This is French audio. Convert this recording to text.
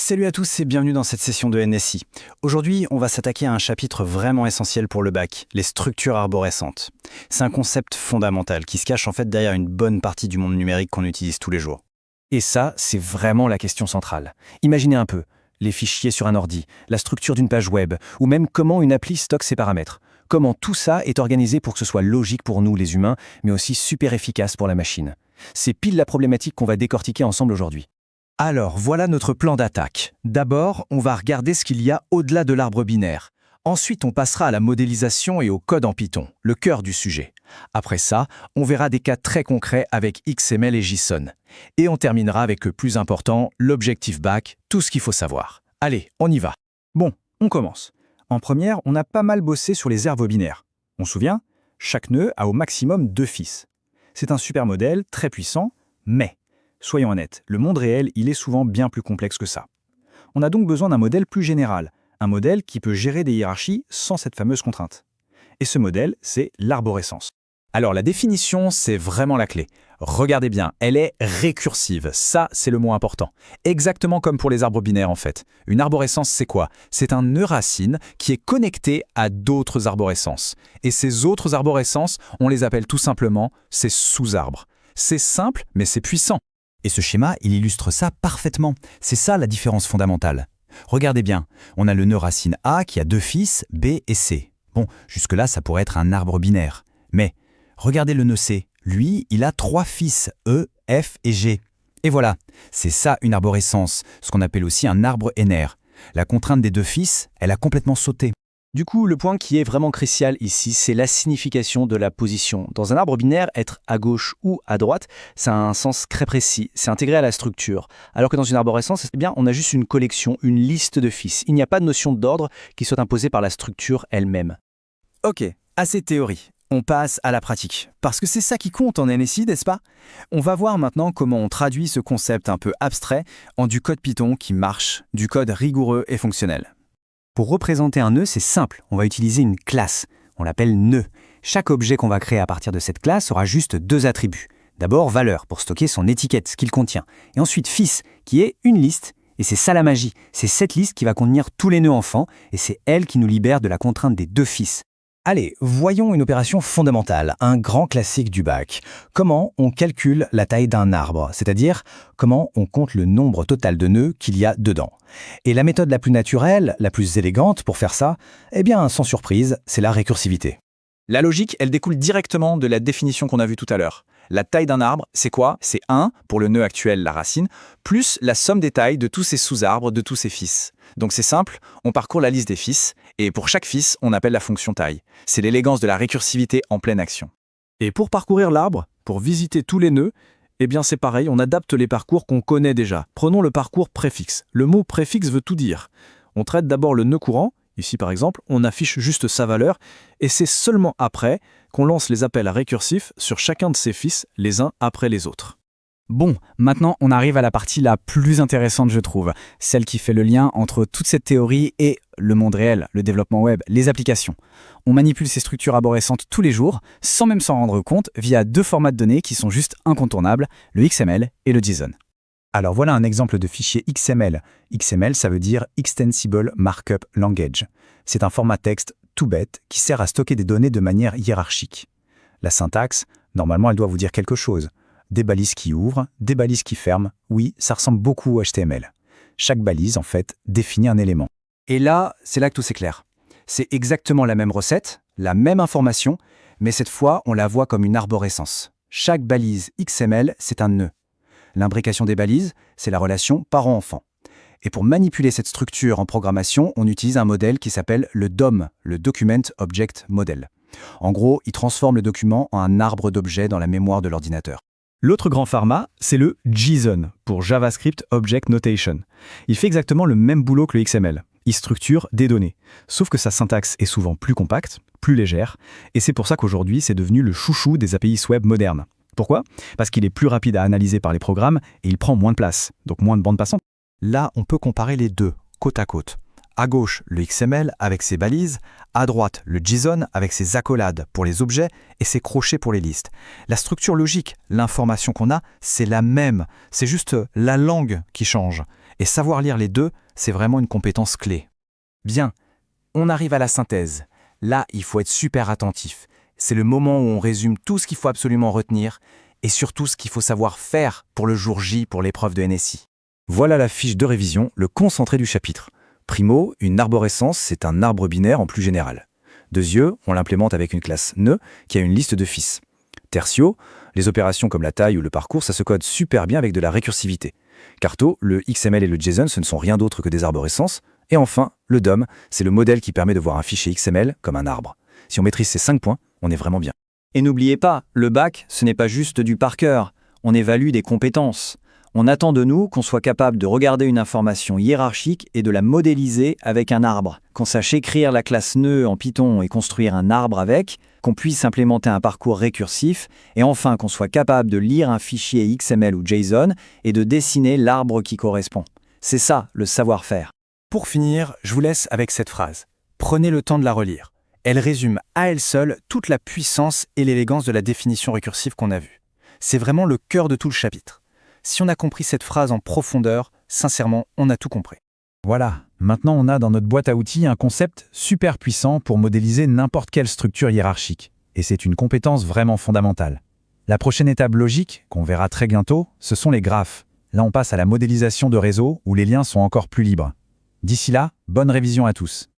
Salut à tous et bienvenue dans cette session de NSI. Aujourd'hui, on va s'attaquer à un chapitre vraiment essentiel pour le bac, les structures arborescentes. C'est un concept fondamental qui se cache en fait derrière une bonne partie du monde numérique qu'on utilise tous les jours. Et ça, c'est vraiment la question centrale. Imaginez un peu, les fichiers sur un ordi, la structure d'une page web, ou même comment une appli stocke ses paramètres. Comment tout ça est organisé pour que ce soit logique pour nous les humains, mais aussi super efficace pour la machine. C'est pile la problématique qu'on va décortiquer ensemble aujourd'hui. Alors, voilà notre plan d'attaque. D'abord, on va regarder ce qu'il y a au-delà de l'arbre binaire. Ensuite, on passera à la modélisation et au code en Python, le cœur du sujet. Après ça, on verra des cas très concrets avec XML et JSON. Et on terminera avec le plus important, l'objectif back, tout ce qu'il faut savoir. Allez, on y va. Bon, on commence. En première, on a pas mal bossé sur les arbres binaires. On se souvient, chaque nœud a au maximum 2 fils. C'est un super modèle, très puissant, mais, soyons honnêtes, le monde réel, il est souvent bien plus complexe que ça. On a donc besoin d'un modèle plus général, un modèle qui peut gérer des hiérarchies sans cette fameuse contrainte. Et ce modèle, c'est l'arborescence. Alors la définition, c'est vraiment la clé. Regardez bien, elle est récursive, ça c'est le mot important. Exactement comme pour les arbres binaires en fait. Une arborescence c'est quoi? C'est un nœud racine qui est connecté à d'autres arborescences. Et ces autres arborescences, on les appelle tout simplement ces sous-arbres. C'est simple, mais c'est puissant. Et ce schéma, il illustre ça parfaitement. C'est ça la différence fondamentale. Regardez bien, on a le nœud racine A qui a 2 fils, B et C. Bon, jusque-là, ça pourrait être un arbre binaire. Mais regardez le nœud C. Lui, il a 3 fils, E, F et G. Et voilà, c'est ça une arborescence, ce qu'on appelle aussi un arbre NR. La contrainte des 2 fils, elle a complètement sauté. Du coup, le point qui est vraiment crucial ici, c'est la signification de la position. Dans un arbre binaire, être à gauche ou à droite, ça a un sens très précis, c'est intégré à la structure. Alors que dans une arborescence, eh bien, on a juste une collection, une liste de fils. Il n'y a pas de notion d'ordre qui soit imposée par la structure elle-même. Ok, assez théorie. On passe à la pratique. Parce que c'est ça qui compte en NSI, n'est-ce pas? On va voir maintenant comment on traduit ce concept un peu abstrait en du code Python qui marche, du code rigoureux et fonctionnel. Pour représenter un nœud, c'est simple. On va utiliser une classe. On l'appelle nœud. Chaque objet qu'on va créer à partir de cette classe aura juste 2 attributs. D'abord, valeur, pour stocker son étiquette, ce qu'il contient. Et ensuite, fils, qui est une liste. Et c'est ça la magie. C'est cette liste qui va contenir tous les nœuds enfants, et c'est elle qui nous libère de la contrainte des 2 fils. Allez, voyons une opération fondamentale, un grand classique du bac. Comment on calcule la taille d'un arbre, c'est-à-dire comment on compte le nombre total de nœuds qu'il y a dedans. Et la méthode la plus naturelle, la plus élégante pour faire ça, eh bien, sans surprise, c'est la récursivité. La logique, elle découle directement de la définition qu'on a vue tout à l'heure. La taille d'un arbre, c'est quoi? C'est 1, pour le nœud actuel, la racine, plus la somme des tailles de tous ses sous-arbres, de tous ses fils. Donc c'est simple, on parcourt la liste des fils, et pour chaque fils, on appelle la fonction taille. C'est l'élégance de la récursivité en pleine action. Et pour parcourir l'arbre, pour visiter tous les nœuds, eh bien c'est pareil, on adapte les parcours qu'on connaît déjà. Prenons le parcours préfixe. Le mot préfixe veut tout dire. On traite d'abord le nœud courant. Ici, par exemple, on affiche juste sa valeur, et c'est seulement après qu'on lance les appels récursifs sur chacun de ses fils, les uns après les autres. Bon, maintenant on arrive à la partie la plus intéressante je trouve, celle qui fait le lien entre toute cette théorie et le monde réel, le développement web, les applications. On manipule ces structures arborescentes tous les jours, sans même s'en rendre compte, via 2 formats de données qui sont juste incontournables, le XML et le JSON. Alors voilà un exemple de fichier XML. XML, ça veut dire Extensible Markup Language. C'est un format texte tout bête qui sert à stocker des données de manière hiérarchique. La syntaxe, normalement, elle doit vous dire quelque chose. Des balises qui ouvrent, des balises qui ferment. Oui, ça ressemble beaucoup au HTML. Chaque balise, en fait, définit un élément. Et là, c'est là que tout s'éclaire. C'est exactement la même recette, la même information, mais cette fois, on la voit comme une arborescence. Chaque balise XML, c'est un nœud. L'imbrication des balises, c'est la relation parent-enfant. Et pour manipuler cette structure en programmation, on utilise un modèle qui s'appelle le DOM, le Document Object Model. En gros, il transforme le document en un arbre d'objets dans la mémoire de l'ordinateur. L'autre grand format, c'est le JSON, pour JavaScript Object Notation. Il fait exactement le même boulot que le XML. Il structure des données. Sauf que sa syntaxe est souvent plus compacte, plus légère, et c'est pour ça qu'aujourd'hui, c'est devenu le chouchou des API web modernes. Pourquoi? Parce qu'il est plus rapide à analyser par les programmes et il prend moins de place, donc moins de bande passante. Là, on peut comparer les deux, côte à côte. À gauche, le XML avec ses balises, à droite, le JSON avec ses accolades pour les objets et ses crochets pour les listes. La structure logique, l'information qu'on a, c'est la même, c'est juste la langue qui change. Et savoir lire les deux, c'est vraiment une compétence clé. Bien, on arrive à la synthèse. Là, il faut être super attentif. C'est le moment où on résume tout ce qu'il faut absolument retenir et surtout ce qu'il faut savoir faire pour le jour J pour l'épreuve de NSI. Voilà la fiche de révision, le concentré du chapitre. Primo, une arborescence, c'est un arbre binaire en plus général. Deuxièmement, on l'implémente avec une classe nœud qui a une liste de fils. Tertio, les opérations comme la taille ou le parcours, ça se code super bien avec de la récursivité. Quarto, le XML et le JSON, ce ne sont rien d'autre que des arborescences. Et enfin, le DOM, c'est le modèle qui permet de voir un fichier XML comme un arbre. Si on maîtrise ces 5 points, on est vraiment bien. Et n'oubliez pas, le bac, ce n'est pas juste du par cœur. On évalue des compétences. On attend de nous qu'on soit capable de regarder une information hiérarchique et de la modéliser avec un arbre, qu'on sache écrire la classe nœud en Python et construire un arbre avec, qu'on puisse implémenter un parcours récursif, et enfin qu'on soit capable de lire un fichier XML ou JSON et de dessiner l'arbre qui correspond. C'est ça, le savoir-faire. Pour finir, je vous laisse avec cette phrase. Prenez le temps de la relire. Elle résume à elle seule toute la puissance et l'élégance de la définition récursive qu'on a vue. C'est vraiment le cœur de tout le chapitre. Si on a compris cette phrase en profondeur, sincèrement, on a tout compris. Voilà, maintenant on a dans notre boîte à outils un concept super puissant pour modéliser n'importe quelle structure hiérarchique. Et c'est une compétence vraiment fondamentale. La prochaine étape logique, qu'on verra très bientôt, ce sont les graphes. Là on passe à la modélisation de réseaux où les liens sont encore plus libres. D'ici là, bonne révision à tous.